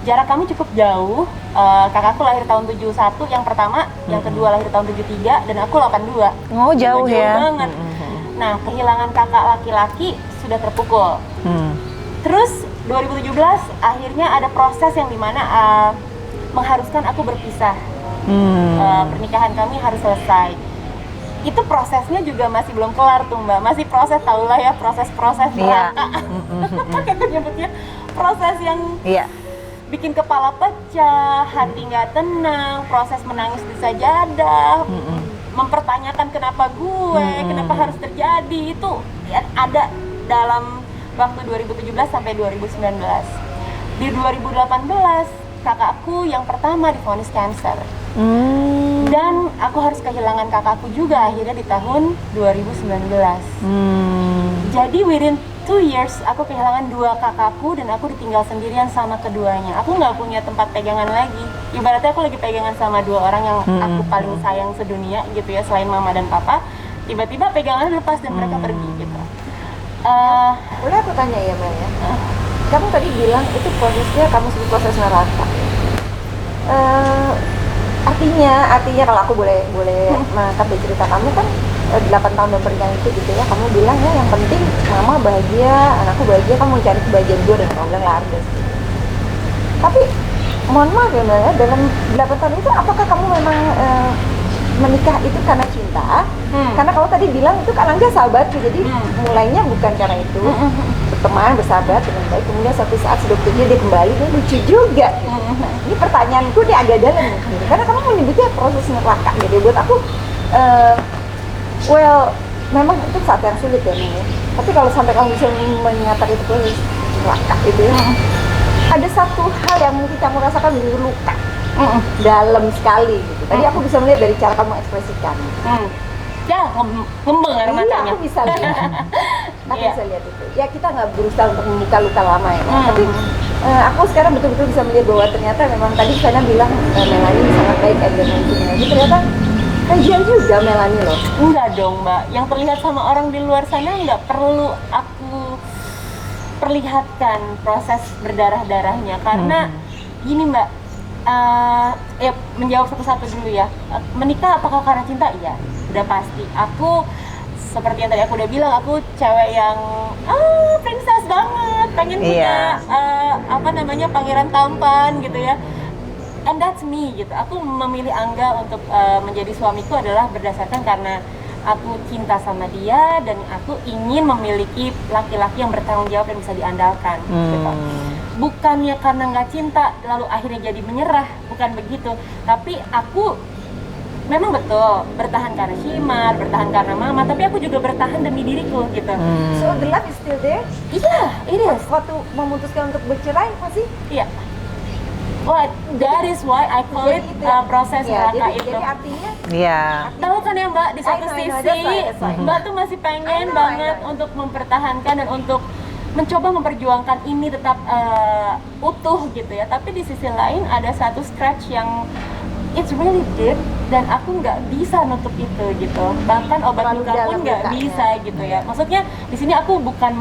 Jarak kami cukup jauh. Kakakku lahir tahun 71 yang pertama, yang kedua lahir tahun 73 dan aku 82. Oh jauh ya. Banget. Nah, kehilangan kakak laki-laki sudah terpukul. Terus 2017 akhirnya ada proses yang dimana mengharuskan aku berpisah. Pernikahan kami harus selesai. Itu prosesnya juga masih belum kelar tuh Mbak, masih proses, tahulah ya proses-proses neraka. Kita nyebutnya proses yang bikin kepala pecah, hati nggak tenang, proses menangis di sajadah, mempertanyakan kenapa gue, kenapa harus terjadi, itu ya, ada dalam waktu 2017 sampai 2019. Di 2018 kakakku yang pertama divonis kanker. Dan aku harus kehilangan kakakku juga akhirnya di tahun 2019. Jadi within 2 years aku kehilangan 2 kakakku dan aku ditinggal sendirian sama keduanya. Aku nggak punya tempat pegangan lagi. Ibaratnya aku lagi pegangan sama 2 orang yang aku paling sayang sedunia gitu ya, selain mama dan papa. Tiba-tiba pegangannya lepas dan mereka pergi gitu. Boleh aku tanya ya Mel ya? Kamu tadi bilang itu prosesnya kamu sebut proses neraka. Artinya kalau aku boleh menangkap dari cerita kamu kan 8 tahun pernikahan itu gitu ya, kamu bilang ya yang penting mama bahagia, anakku bahagia, kamu cari kebahagiaan gue dan kamu bilang lah harus. Tapi mohon maaf ya Mbak, ya, dalam 8 tahun itu apakah kamu memang menikah itu karena cinta? Karena kamu tadi bilang itu kan Angga sahabatku, jadi mulainya bukan karena itu. Berteman, bersahabat dengan baik, kemudian suatu saat sedokternya dia kembali, dia lucu juga. Nah, ini pertanyaanku dia agak dalam gitu. Karena kamu menyebutnya proses neraka gitu. Buat aku, well, memang itu saat yang sulit ya Mimi. Tapi kalau sampai kamu bisa menyatakan itu proses neraka gitu ya, ada satu hal yang mungkin kamu rasakan menjadi luka dalam sekali gitu. Tadi aku bisa melihat dari cara kamu ekspresikan. Ya, ngembeng air Iya, matanya. aku bisa lihat. Aku Iya. bisa lihat itu. Ya kita nggak berusaha untuk membuka luka lama ya. Tapi aku sekarang betul-betul bisa melihat bahwa ternyata memang tadi Vena bilang Melanie sangat baik dan nantinya. Tapi ternyata kajian juga Melanie loh. Enggak dong Mbak, yang terlihat sama orang di luar sana nggak perlu aku perlihatkan proses berdarah-darahnya. Karena gini Mbak, ya menjawab satu-satu dulu ya. Menikah apakah karena cinta? Iya, udah pasti. Aku seperti yang tadi aku udah bilang, aku cewek yang princess banget, pengen punya apa namanya pangeran tampan gitu ya. And that's me gitu. Aku memilih Angga untuk menjadi suamiku adalah berdasarkan karena aku cinta sama dia dan aku ingin memiliki laki-laki yang bertanggung jawab dan bisa diandalkan gitu. Bukannya karena nggak cinta lalu akhirnya jadi menyerah, bukan begitu. Tapi aku memang betul bertahan karena Shimar, bertahan karena Mama, tapi aku juga bertahan demi diriku gitu. So the love is still there. Iya, it is. Waktu memutuskan untuk bercerai masih. Iya. Wah, that is why I call it Jadi itu- proses ya, neraka jadi, itu. Jadi artinya Iya. Tahu kan ya Mbak, di satu I know, sisi that's why. Mbak tuh masih pengen I know, banget I know. untuk mempertahankan dan untuk mencoba memperjuangkan ini tetap utuh gitu ya. Tapi di sisi lain ada satu scratch yang it's really deep dan aku nggak bisa nutup itu gitu. Bahkan obat Terlalu luka pun dalam nggak lukanya. bisa gitu ya. Maksudnya di sini aku bukan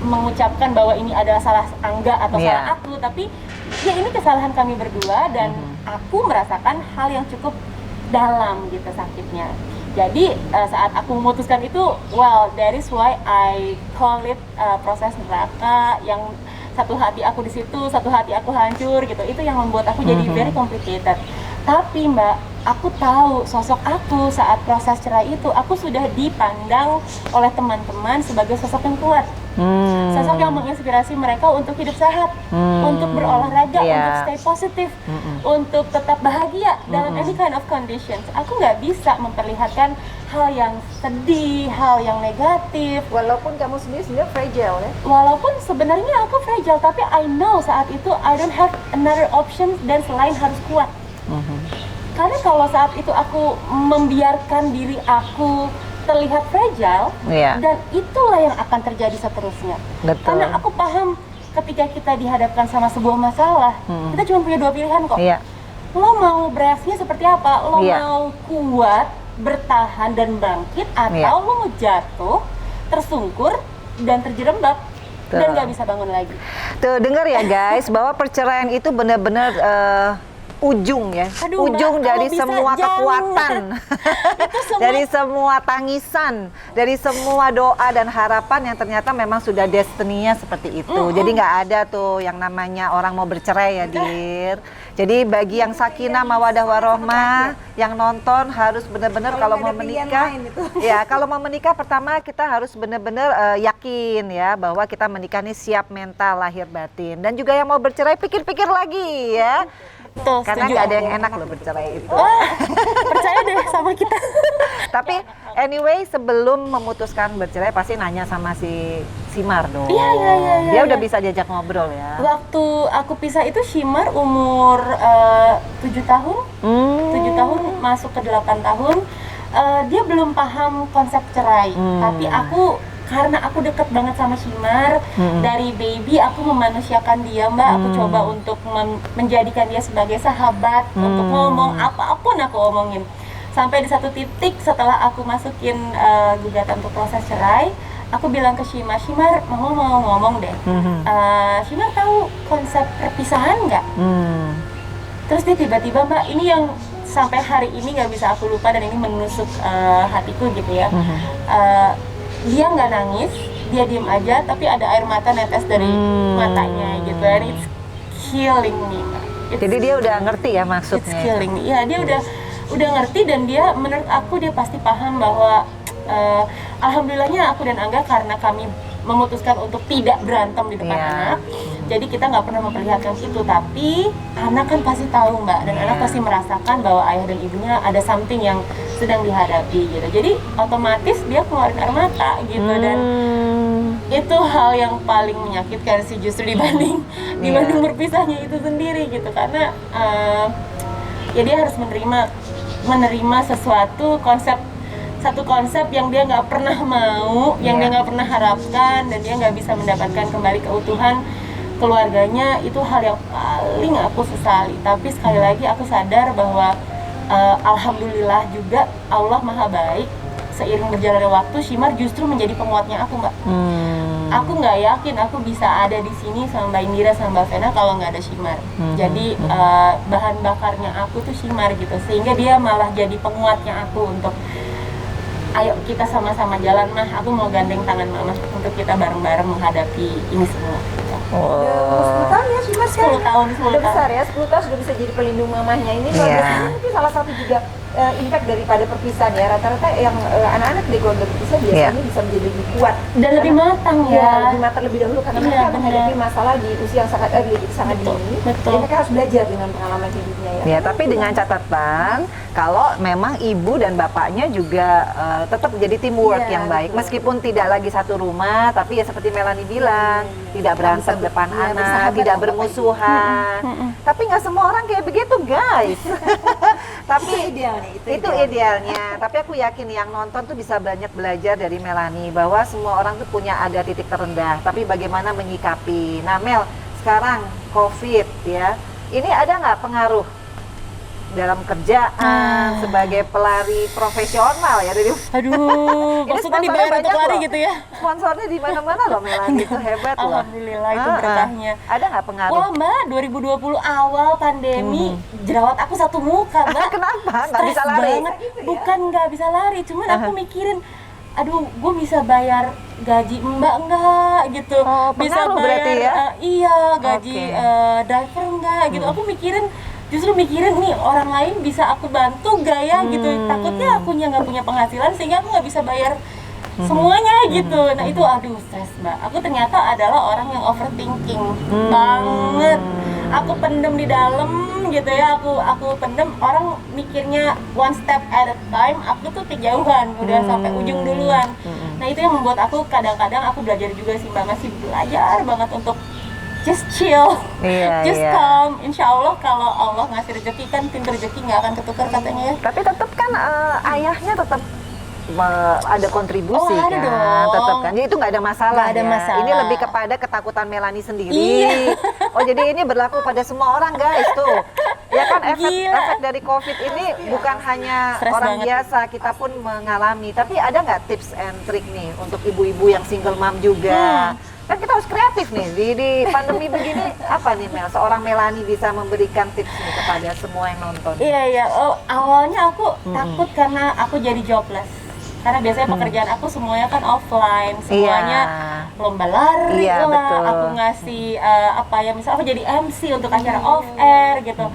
mengucapkan bahwa ini adalah salah Angga atau Iya. salah aku, tapi ya ini kesalahan kami berdua dan aku merasakan hal yang cukup dalam gitu sakitnya. Jadi saat aku memutuskan itu, well, that is why I call it proses neraka, yang satu hati aku di situ, satu hati aku hancur gitu. Itu yang membuat aku jadi very complicated. Tapi Mbak, aku tahu sosok aku saat proses cerai itu, aku sudah dipandang oleh teman-teman sebagai sosok yang kuat. Sosok yang menginspirasi mereka untuk hidup sehat, untuk berolahraga, Iya. untuk stay positif, untuk tetap bahagia dalam any kind of conditions. Aku nggak bisa memperlihatkan hal yang sedih, hal yang negatif. walaupun kamu sendiri sebenarnya fragile ya. Walaupun sebenarnya aku fragile, tapi I know saat itu I don't have another option dan selain harus kuat. Karena kalau saat itu aku membiarkan diri aku terlihat fragile, Iya. dan itulah yang akan terjadi seterusnya. Betul. Karena aku paham ketika kita dihadapkan sama sebuah masalah, kita cuma punya dua pilihan kok. Iya. Lo mau bereaksinya seperti apa? Lo Iya. mau kuat, bertahan dan bangkit, atau Iya. lo mau jatuh, tersungkur dan terjerembab Betul. dan nggak bisa bangun lagi. Tuh dengar ya guys, bahwa perceraian itu benar-benar ujung ya, Aduh, ujung Mbak, dari kalau bisa semua jangan. kekuatan, Itu semua- dari semua tangisan, dari semua doa dan harapan yang ternyata memang sudah destiny-nya seperti itu. Jadi nggak ada tuh yang namanya orang mau bercerai ya, Dir. Jadi bagi yang sakinah mawadah warohmah, yang nonton harus benar-benar kalau mau nggak ada pilihan menikah, lain itu. ya kalau mau menikah pertama kita harus benar-benar yakin ya bahwa kita menikah ini siap mental, lahir batin. Dan juga yang mau bercerai pikir-pikir lagi ya. Betul, Karena setuju nggak ada aku. yang enak loh bercerai itu. Percaya deh sama kita. Tapi anyway sebelum memutuskan bercerai pasti nanya sama si Shimar dong. Iya. Dia udah bisa diajak ngobrol ya. Waktu aku pisah itu Shimar umur 7 tahun, 7 tahun masuk ke 8 tahun. Dia belum paham konsep cerai, tapi aku karena aku deket banget sama Shimar, dari baby aku memanusiakan dia Mbak, aku coba untuk menjadikan dia sebagai sahabat, untuk ngomong apapun aku omongin. Sampai di satu titik setelah aku masukin gugatan untuk proses cerai, aku bilang ke Shimar, mau ngomong deh, Shimar tahu konsep perpisahan nggak? Terus dia tiba-tiba Mbak, ini yang sampai hari ini nggak bisa aku lupa dan ini menusuk hatiku gitu ya. Dia nggak nangis, dia diem aja, tapi ada air mata netes dari matanya gitu, and it's killing me, Mbak. Jadi dia udah ngerti ya it's maksudnya. killing. Iya, dia udah ngerti, dan dia menurut aku dia pasti paham bahwa alhamdulillahnya aku dan Angga karena kami memutuskan untuk tidak berantem di depan Iya. anak. Jadi kita nggak pernah memperlihatkan itu, tapi anak kan pasti tahu Mbak, dan anak pasti merasakan bahwa ayah dan ibunya ada something yang sedang dihadapi gitu. Jadi otomatis dia keluarin air mata gitu, dan itu hal yang paling menyakitkan sih justru dibanding berpisahnya itu sendiri gitu, karena ya dia harus menerima satu konsep yang dia nggak pernah mau, yang dia nggak pernah harapkan, dan dia nggak bisa mendapatkan kembali keutuhan keluarganya. Itu hal yang paling aku sesali. Tapi sekali lagi aku sadar bahwa alhamdulillah juga Allah maha baik. Seiring berjalannya waktu, Shimar justru menjadi penguatnya aku, Mbak. Aku nggak yakin aku bisa ada di sini sama Mbak Indira sama Mbak Vena kalau nggak ada Shimar. Jadi bahan bakarnya aku tuh Shimar gitu, sehingga dia malah jadi penguatnya aku untuk ayo kita sama-sama jalan, Mah. Aku mau gandeng tangan Mama untuk kita bareng-bareng menghadapi ini semua. Udah 10 tahun ya Shimar sekarang. 10 tahun. Udah besar ya, 10 tahun sudah bisa jadi pelindung mamahnya. Ini luar biasa. Ini mungkin salah satu juga impact daripada perpisahan ya. Rata-rata yang anak-anak di keluarga berpisah biasanya bisa menjadi lebih kuat Dan lebih matang ya, ya. lebih matang lebih dahulu karena Iya, mereka benar. menghadapi masalah di usia yang sangat early, sangat dini. Betul. Jadi mereka harus belajar dengan pengalaman hidupnya ya. Ya, tapi dengan catatan kalau memang ibu dan bapaknya juga tetap menjadi teamwork Iya, yang baik. betul. Meskipun tidak lagi satu rumah, tapi ya seperti Melanie bilang, tidak berantem depan iya, anak, bersahabat tidak sama bermusuhan. Tapi nggak semua orang kayak begitu, guys. Tapi idealnya, itu idealnya. Tapi aku yakin yang nonton tuh bisa banyak belajar dari Melanie bahwa semua orang tuh punya ada titik terendah, tapi bagaimana menyikapi. Nah, Mel, sekarang COVID ya, ini ada nggak pengaruh dalam kerjaan sebagai pelari profesional ya dari Aduh, Ini maksudnya sponsornya dibayar untuk banyak lari loh. gitu ya? Sponsornya di mana-mana loh Melanie, itu hebat loh. Alhamdulillah itu berkahnya. Ada nggak pengaruh? Wah Mbak, 2020 awal pandemi, jerawat aku satu muka Mbak. Kenapa? Nggak Stres bisa lari? banget. Bukan nggak bisa lari, cuman aku mikirin, aduh gue bisa bayar gaji Mbak enggak gitu. Oh, Bisa pengaruh berarti ya? Iya, gaji Oke. driver enggak gitu. Aku justru mikirin nih orang lain bisa aku bantu gak ya gitu. Takutnya akunya nggak punya penghasilan sehingga aku nggak bisa bayar semuanya gitu. Nah itu aduh stres Mbak. Aku ternyata adalah orang yang overthinking banget. Aku pendem di dalam gitu ya. Aku pendem, orang mikirnya one step at a time. Aku tuh kejauhan, udah sampai ujung duluan. Nah itu yang membuat aku kadang-kadang aku belajar juga sih Mbak, masih belajar banget untuk just chill, just calm. Insya Allah kalau Allah ngasih rezeki kan pintu rezeki nggak akan ketukar katanya ya. Tapi tetap kan ayahnya tetap ada kontribusi Oh, ada kan, dong. tetap kan. Jadi itu nggak ada masalah. Nggak ada ya. masalah. Ini lebih kepada ketakutan Melanie sendiri. Iya. Oh jadi ini berlaku pada semua orang guys tuh. Ya kan Gila. efek dari COVID ini bukan hanya Stres orang banget. biasa, kita pun mengalami. Tapi ada nggak tips and trick nih untuk ibu-ibu yang single mom juga? Kan kita harus kreatif nih di pandemi begini. Apa nih Mel? Seorang Melanie bisa memberikan tips nih kepada semua yang nonton. Iya. Oh, awalnya aku takut karena aku jadi jobless. Karena biasanya pekerjaan aku semuanya kan offline, semuanya lomba lari Iya, lah. betul. Aku ngasih apa ya, misalnya aku jadi MC untuk acara off air gitu.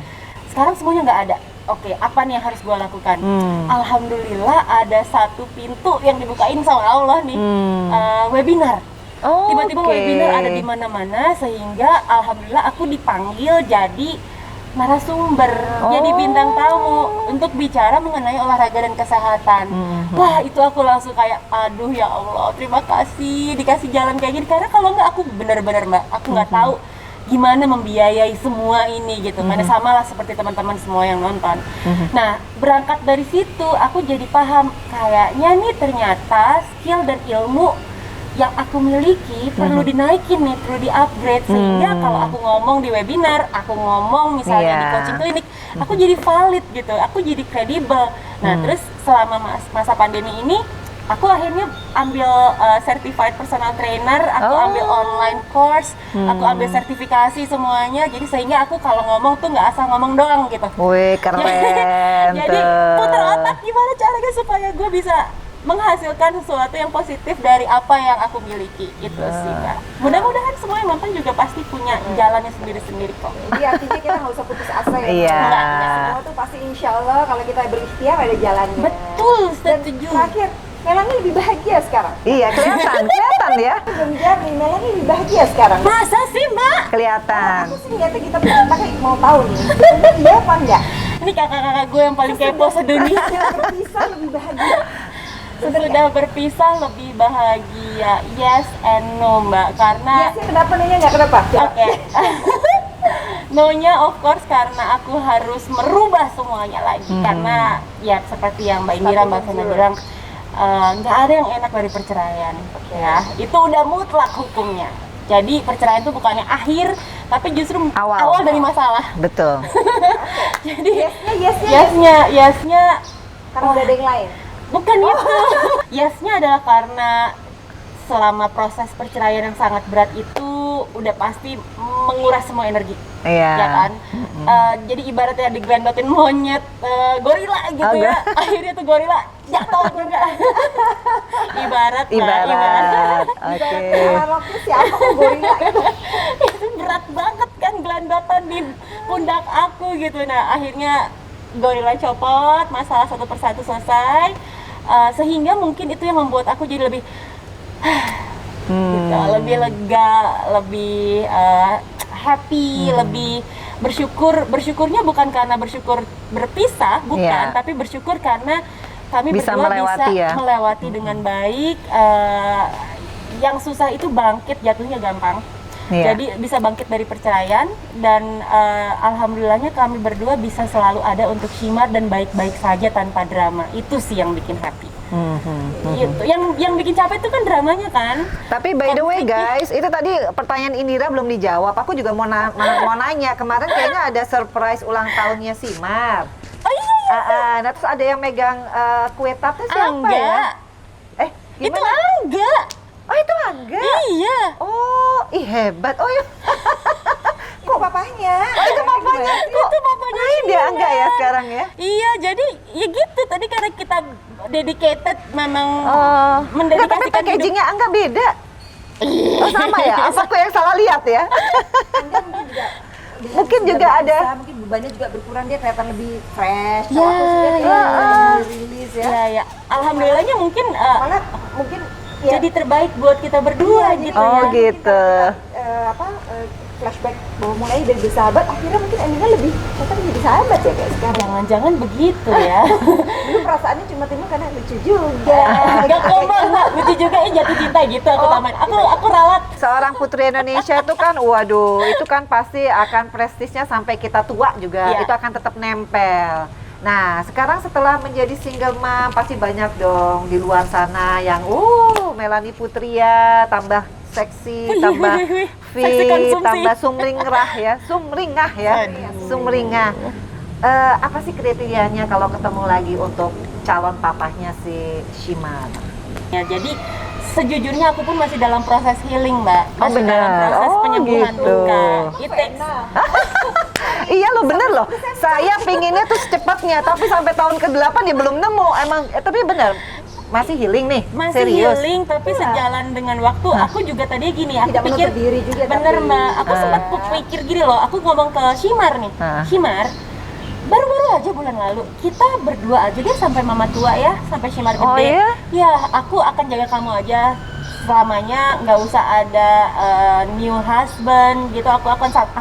Sekarang semuanya nggak ada. Oke, apa nih yang harus gue lakukan? Alhamdulillah ada satu pintu yang dibukain sama Allah nih, webinar. Oh, Tiba-tiba oke. webinar ada di mana-mana sehingga alhamdulillah aku dipanggil jadi narasumber, jadi bintang tamu untuk bicara mengenai olahraga dan kesehatan. Wah, itu aku langsung kayak aduh ya Allah, terima kasih dikasih jalan kayak gini, karena kalau nggak aku benar-benar Mbak, aku nggak tahu gimana membiayai semua ini gitu. Karena sama lah seperti teman-teman semua yang nonton. Nah, berangkat dari situ aku jadi paham kayaknya nih ternyata skill dan ilmu yang aku miliki perlu dinaikin nih, perlu di-upgrade sehingga kalau aku ngomong di webinar, aku ngomong misalnya di coaching klinik, aku jadi valid gitu, aku jadi kredibel. Nah, terus selama masa pandemi ini, aku akhirnya ambil certified personal trainer, aku ambil online course, aku ambil sertifikasi semuanya, jadi sehingga aku kalau ngomong tuh nggak asal ngomong doang gitu. Wih, keren Jadi tuh. putar otak gimana caranya supaya gue bisa menghasilkan sesuatu yang positif dari apa yang aku miliki. Itu sih Kak. Mudah-mudahan semua yang nonton juga pasti punya jalannya sendiri-sendiri kok. Jadi artinya kita nggak usah putus asa ya. Iya. Enggak, semua tuh pasti insya Allah kalau kita berikhtiar ada jalannya. Betul, Dan setuju. terakhir, Melanie lebih bahagia sekarang. Iya, kelihatan nih ya. Belum jawab nih, Melanie lebih bahagia sekarang. Masa sih Mbak? Kelihatan. Aku sih ngeliatnya kita pakai mau tahu nih, sebetulnya iya apa enggak? Ini kakak-kakak gue yang paling kepo sedunia. Sudah berpisah lebih bahagia. Sudah berpisah lebih bahagia. Yes and no Mbak, karena Biasanya kenapa nanya nggak kenapa? oke. No-nya of course karena aku harus merubah semuanya lagi karena ya seperti yang Mbak Indira, Mbak Sena bilang nggak ada yang enak dari perceraian ya, itu udah mutlak hukumnya. Jadi perceraian itu bukannya akhir tapi justru awal dari masalah. Betul. Jadi Yesnya yesnya karena udah ada yang lain. bukan itu. Yesnya adalah karena selama proses perceraian yang sangat berat itu udah pasti menguras semua energi. Iya. Ya kan? Jadi ibaratnya diglendotin monyet gorila gitu ya. Akhirnya tuh gorila jatuh juga. Ibarat. Oke. Analognya siapa kok gorila itu? Itu berat banget kan gelandotan di pundak aku gitu. Nah, akhirnya gorila copot, masalah satu persatu selesai. Sehingga mungkin itu yang membuat aku jadi lebih gitu, lebih lega, lebih happy, lebih bersyukurnya bukan karena bersyukur berpisah, bukan, tapi bersyukur karena kami Bisa berdua melewati bisa ya. melewati dengan baik. Yang susah itu bangkit, jatuhnya gampang. Iya. Jadi bisa bangkit dari perceraian dan alhamdulillahnya kami berdua bisa selalu ada untuk Shimar dan baik-baik saja tanpa drama. Itu sih yang bikin happy. Gitu. Yang bikin capek itu kan dramanya kan. Tapi by the way guys, itu tadi pertanyaan Indira belum dijawab. Aku juga mau nanya, kemarin kayaknya ada surprise ulang tahunnya Shimar. Oh iya. Nah terus ada yang megang kue tartnya siapa Angga. ya? Itu Gimana? Angga. Oh itu Angga? Iya. Oh, ih hebat. Oh iya. Itu papahnya. Oh itu papanya. Itu papanya Main dia Angga ya sekarang ya? Iya, jadi ya gitu. Tadi karena kita dedicated memang Enggak, tapi mendedikasikan packagingnya Angga beda. Oh sama ya? Apa aku yang salah lihat ya? Anda mungkin juga Mungkin juga ada. mungkin bebannya juga berkurang, dia kelihatan lebih fresh. Ya, Kalau aku sih dia ya. rilis ya. Ya, ya. Alhamdulillahnya mungkin Malah mungkin ya, jadi terbaik buat kita berdua iya, gitu jadi Oh, ya. gitu. Flashback bahwa mulai dari bersahabat akhirnya mungkin endingnya lebih ternyata jadi sahabat ya kayak sekarang. Jangan-jangan begitu ya. Dulu perasaannya cuma timbul karena lucu juga. Enggak kok Mbak, enggak. Lucu juga ya jatuh cinta gitu aku tambahin. Aku ralat. Seorang putri Indonesia itu kan, waduh, itu kan pasti akan prestisnya sampai kita tua juga, Iya. itu akan tetap nempel. Nah, sekarang setelah menjadi single mom, pasti banyak dong di luar sana yang, Melanie Putria, tambah seksi, tambah Seksi fit, konsumsi. tambah sumringah ya, sumringah. Apa sih kriterianya kalau ketemu lagi untuk calon papahnya si Shimar? Ya, jadi sejujurnya aku pun masih dalam proses healing, Mbak. Masih benar. dalam proses Oh, penyembuhan gitu. luka. It takes Iya lo bener loh, saya pinginnya tuh secepatnya, tapi sampai tahun ke-8 ya belum nemu. Emang, tapi bener, masih healing nih, masih serius. healing, tapi sejalan dengan waktu aku juga tadi gini, aku Tidak pikir menutup diri juga, bener tapi- Mbak, aku sempat pikir gini loh, aku ngomong ke Shimar nih, Shimar, baru-baru aja bulan lalu kita berdua aja deh sampai mama tua ya, sampai Shimar gede. Oh, iya? Ya, aku akan jaga kamu aja selamanya, nggak usah ada new husband gitu. Aku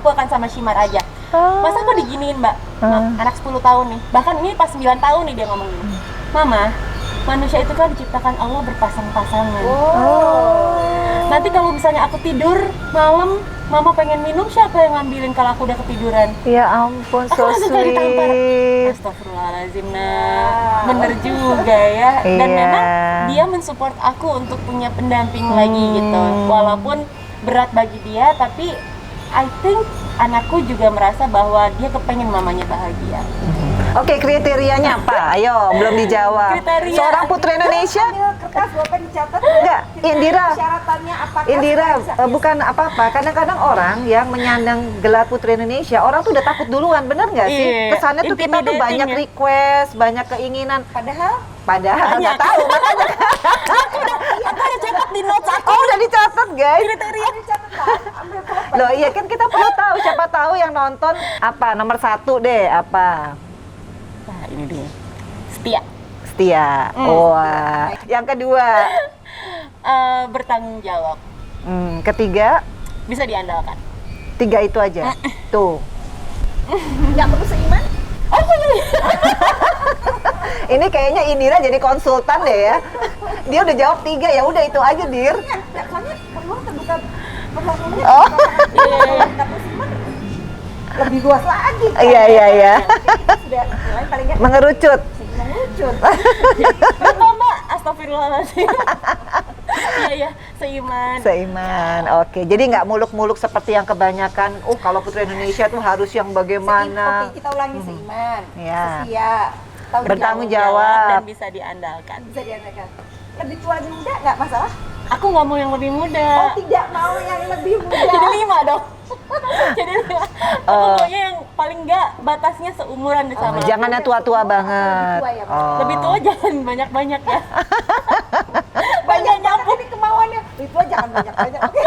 akan sama Shimar aja. Masa aku diginiin Mbak, anak 10 tahun nih, bahkan ini pas 9 tahun nih dia ngomong gini, Mama, manusia itu kan diciptakan Allah berpasang-pasangan. Nanti kalau misalnya aku tidur malam, Mama pengen minum, siapa yang ngambilin kalau aku udah ketiduran? Ya ampun, Aku so langsung kayak ditampar. sweet. Astagfirullahaladzim, nah bener juga ya. Dan Iya. memang dia mensupport aku untuk punya pendamping lagi gitu. Walaupun berat bagi dia, tapi I think anakku juga merasa bahwa dia kepengen mamanya bahagia. Oke, kriterianya apa? Ayo, belum dijawab. Kriteria. Seorang putri Indonesia? Ambil kertas bolpen dicatat. Enggak, Indira. Syaratannya apakah? Indira, bisa? bukan apa-apa. Kadang-kadang orang yang menyandang gelar Putri Indonesia, orang tuh udah takut duluan, bener nggak sih? Iya, Kesannya tuh kita tuh intimidating banyak ya. request, banyak keinginan. Padahal Padahal nggak tahu. Makanya Aku ada catat di notes aku. udah dicatat guys. Kriteria. Loh iya kan kita perlu tahu, siapa tahu yang nonton apa nomor 1 deh apa? Nah, ini dia. Setia. Setia. Wah. Yang kedua, Bertanggung jawab. ketiga, Bisa diandalkan. 3 itu aja. Tuh. Nggak perlu seiman. Oh iya. Ini kayaknya Indira jadi konsultan deh ya. Dia udah jawab 3, ya udah itu aja, Dir. Ya, soalnya peluang terbuka peluangnya Oh. nggak perlu seiman lebih luas lagi. Kan? Iya. Kita sudah mulai paling nggak Mengerucut. mengerucut. Mama, astagfirullahaladzim. Iya, seiman. Seiman. Oke. Jadi nggak muluk-muluk seperti yang kebanyakan. Oh, kalau Putri Indonesia tuh harus yang bagaimana? Oke, kita ulangi seiman, Iya. setia, tahu Bertanggung jawab, jawab. Dan bisa diandalkan. bisa diandalkan. Lebih tua lebih muda nggak masalah. Aku nggak mau yang lebih Oh, muda. tidak mau yang lebih muda. Jadi 5 dong. Jadi 5. Aku maunya yang paling nggak batasnya seumuran deh sama aku. Jangan yang tua-tua banget. Lebih tua ya, Mbak. Oh. Lebih tua jangan banyak-banyak ya. Banyak nyapu ini kemauannya. Lebih tua jangan banyak-banyak. Oke.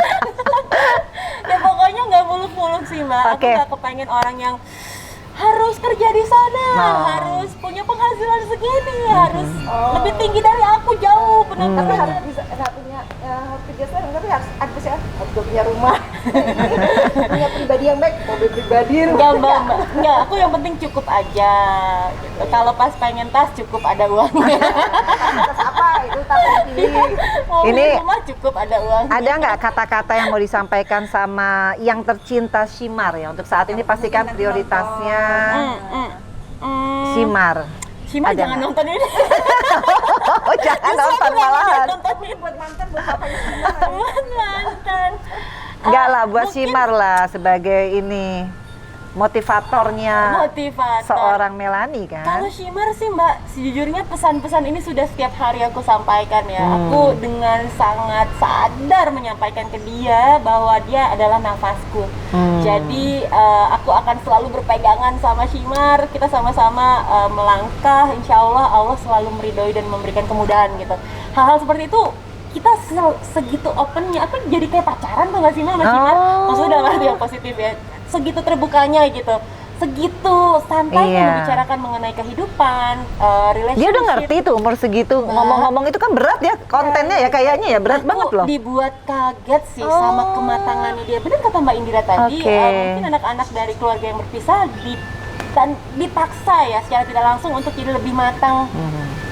Ya pokoknya nggak muluk-muluk sih Mbak. Aku Oke. nggak kepengen orang yang harus kerja di sana, Oh. harus punya penghasilan segini, harus lebih tinggi dari aku jauh, benar. Tapi harus bisa nggak punya kerja sekarang, tapi harus ada sih harus punya rumah, punya pribadi yang baik, mobil pribadi, Enggak Mbak, enggak. Aku yang penting cukup aja. Gitu. Kalau pas pengen tas cukup ada uangnya. Terus apa itu tapi Mau Ini- beli rumah cukup ada uangnya. Ada nggak kata-kata yang mau disampaikan sama yang tercinta Shimar ya? Untuk saat ini pastikan prioritasnya Shimar. Shimar Ada jangan nggak? nonton ini. Oh, jangan nonton malahan. Nonton ini buat mantan buat apa ya? buat mantan. Enggak lah, buat Mungkin Shimar lah sebagai ini motivatornya motivator. seorang Melani kan. Kalau Shimar sih Mbak, sejujurnya pesan-pesan ini sudah setiap hari aku sampaikan ya. Aku dengan sangat sadar menyampaikan ke dia bahwa dia adalah nafasku. Jadi aku akan selalu berpegangan sama Shimar. Kita sama-sama melangkah. Insya Allah selalu meridhoi dan memberikan kemudahan gitu. Hal-hal seperti itu kita segitu opennya. Aku jadi kayak pacaran tuh nggak sih Mbak sama Shimar? Maksudnya dalam arti yang positif ya. Segitu terbukanya gitu, segitu santai Iya. membicarakan mengenai kehidupan, relationship. Dia udah ngerti tuh umur segitu, ngomong-ngomong itu kan berat ya kontennya ya kayaknya ya berat Aku banget loh. dibuat kaget sih sama kematangannya dia. Benar kata Mbak Indira tadi, Oke. mungkin anak-anak dari keluarga yang berpisah dan dipaksa ya secara tidak langsung untuk jadi lebih matang.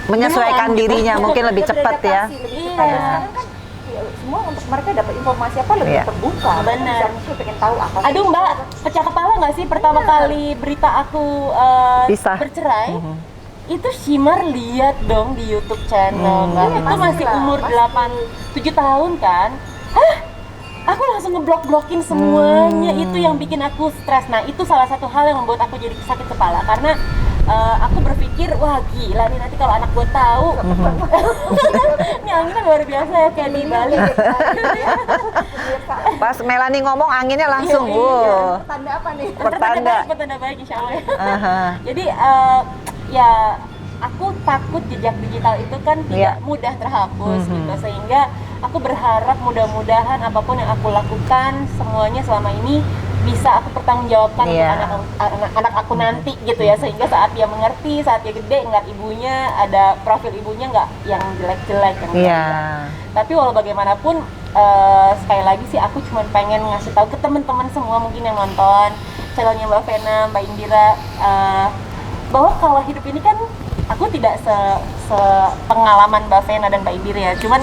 Menyesuaikan Beneran, dirinya gitu. mungkin lebih cepat ya. Lebih Iya. cepat. Sekarang kan ya, semua untuk mereka dapat informasi apa lebih Iya. terbuka. Benar. Bisa pengen tahu apa. sih. Aduh Mbak, pecah kepala nggak sih pertama kali berita aku Pisah. bercerai? Itu Shimar lihat dong di YouTube channel Mbak. Iya, Itu masih pastilah, umur pasti. 7 tahun kan? Hah? Aku langsung ngeblok-blokin semuanya. Itu yang bikin aku stres. Nah, itu salah satu hal yang membuat aku jadi sakit kepala karena aku berpikir, wah gila nih nanti kalau anak gue tahu. Ini anginnya luar biasa ya kayak di Bali. Pas Melani ngomong anginnya langsung, Iya, wow. Tanda apa nih? Pertanda. Pertanda baik insya Allah ya. Aha. Jadi ya aku takut jejak digital itu kan tidak Iya. mudah terhapus gitu, sehingga aku berharap mudah-mudahan apapun yang aku lakukan semuanya selama ini bisa aku pertanggungjawabkan Iya. untuk anak aku nanti gitu ya, sehingga saat dia mengerti, saat dia gede ngeliat ibunya ada profil ibunya nggak yang jelek-jelek yang Iya. tapi walau bagaimanapun sekali lagi sih aku cuma pengen ngasih tahu ke teman-teman semua mungkin yang nonton channelnya Mbak Vena, Mbak Indira, bahwa kalau hidup ini kan aku tidak pengalaman Mbak Vena dan Mbak Indira ya, cuman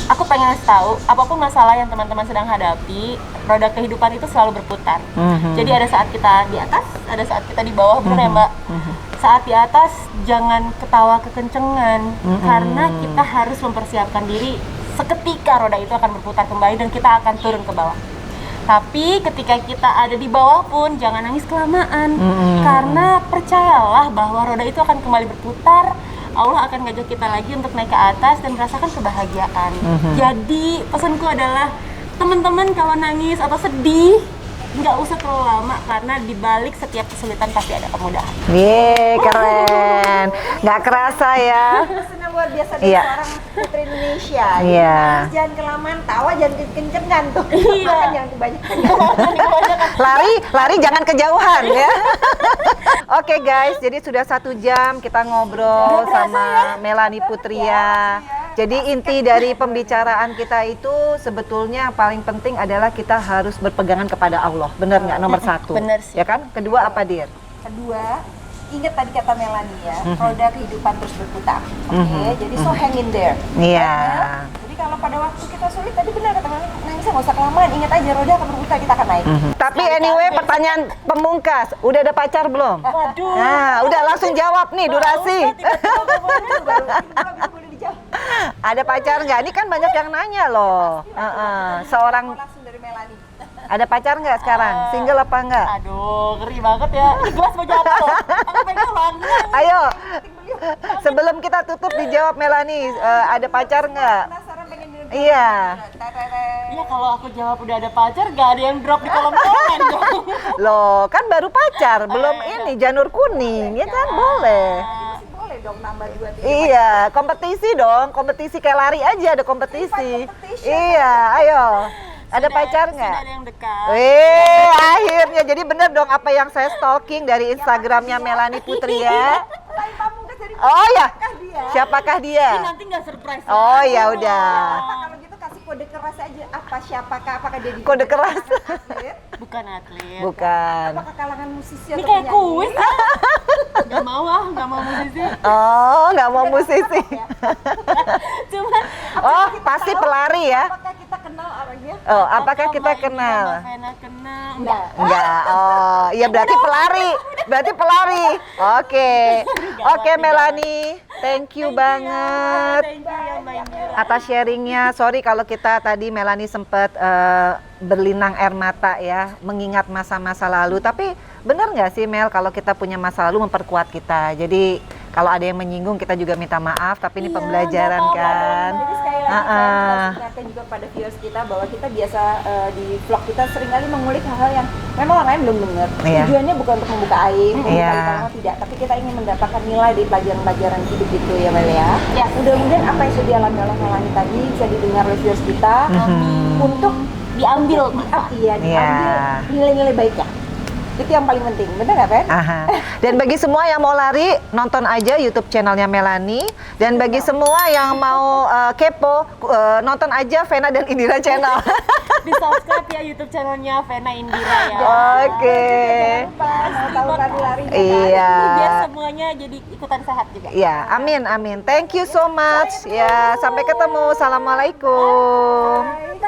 aku pengen ngasih tahu apapun masalah yang teman-teman sedang hadapi, roda kehidupan itu selalu berputar. Jadi ada saat kita di atas, ada saat kita di bawah, benar ya Mbak? Saat di atas jangan ketawa kekencengan karena kita harus mempersiapkan diri seketika roda itu akan berputar kembali dan kita akan turun ke bawah. Tapi ketika kita ada di bawah pun jangan nangis kelamaan karena percayalah bahwa roda itu akan kembali berputar. Allah akan ngajak kita lagi untuk naik ke atas dan merasakan kebahagiaan. Jadi pesanku adalah teman-teman kalau nangis atau sedih nggak usah terlalu lama karena di balik setiap kesulitan pasti ada kemudahan. Yeay, keren. Nggak kerasa ya. Senang luar biasa dari Iya. seorang putri Indonesia. Iya. Jadi, jangan kelamaan, tawa jangan kencengan tuh. Iya. Makan jangan kebanyakan. Lari jangan kejauhan ya. Oke guys, jadi sudah 1 jam kita ngobrol sama Melanie Putria. Jadi inti dari pembicaraan kita itu sebetulnya yang paling penting adalah kita harus berpegangan kepada Allah. Benar nggak? Nomor 1. Benar sih. Ya kan? Kedua apa, Dir? Kedua, ingat tadi kata Melanie ya, roda kehidupan terus berputar. Oke, jadi so hang in there. Iya. Ya. Jadi kalau pada waktu kita sulit, tadi benar kata Melanie, nangisnya nggak usah kelamaan, ingat aja roda akan berputar, kita akan naik. Tapi anyway, pertanyaan pemungkas, udah ada pacar belum? Waduh. Nah, udah langsung jawab nih durasi. Baru boleh dijawab. Ada pacar nggak? Ini kan banyak yang nanya loh. Seorang Langsung dari Melanie. ada pacar nggak sekarang? Single apa enggak? Aduh, ngeri banget ya. Ini gelas mau jatuh. Aku pegang. Ayo, sebelum kita tutup dijawab Melanie, ada pacar nggak? Penasaran pengen minum. Iya. Iya, kalau aku jawab udah ada pacar, gak ada yang drop di kolom komen dong. Loh, kan baru pacar, belum ini janur kuning, ya kan boleh. Masih boleh dong nambah 2-3. Iya, kompetisi dong, kompetisi kayak lari aja ada kompetisi. Competition. Iya, ayo. Ada pacar nggak? Sudah ada yang dekat. Akhirnya jadi bener dong apa yang saya stalking dari Instagramnya Melanie Putria. Selain pamungkas dari Oh ya, dia. siapakah Ini dia? nanti nggak surprise. Oh ya udah. Apa kalau gitu kasih kode keras aja, apa siapakah, apakah dia di Kode keras. atlet? Bukan atlet. Bukan. Apakah kalangan musisi Ini atau kayak penyanyi? kuis. Gak mau gak mau musisi. Oh, nggak mau musisi. Cuman Oh, pasti pelari ya. Apakah kita kenal orangnya? Oh, apakah kita Mbak kenal? Mbak Vena kenal. Enggak. Enggak. Oh, iya berarti pelari. Berarti pelari. Oke. Oke, Melanie. Thank you banget Thank you ya Mbak Indira. atas sharingnya. Sorry kalau kita tadi Melanie sempat berlinang air mata ya, mengingat masa-masa lalu. Tapi benar nggak sih Mel kalau kita punya masa lalu memperkuat kita? Jadi kalau ada yang menyinggung kita juga minta maaf. Tapi ini Iya, pembelajaran nggak apa-apa kan. Jadi sekali lagi Ah, saya ah. harus ingatkan juga pada viewers kita bahwa kita biasa di vlog kita seringkali mengulik hal-hal yang memang orang lain belum dengar. Iya. Tujuannya bukan untuk membuka aib, membuka Iya. aib tidak, tapi kita ingin mendapatkan nilai dari pelajaran-pelajaran hidup itu ya Mel ya. Ya. Mudah-mudahan apa yang sudah dialami oleh Melanie tadi bisa didengar oleh viewers kita untuk Diambil. diambil nilai-nilai baiknya. Itu yang paling penting, benar nggak Fen? Aha. Dan bagi semua yang mau lari, nonton aja YouTube channelnya Melanie. Dan bagi semua yang mau kepo, nonton aja Vena dan Indira channel. Di subscribe ya YouTube channelnya Vena Indira ya. Oke. Jangan lupa mau tahu lari-lari. Iya. Biar semuanya jadi ikutan sehat juga. Ya, amin, amin. Thank you so much. Ya, sampai ketemu. Assalamualaikum. Bye.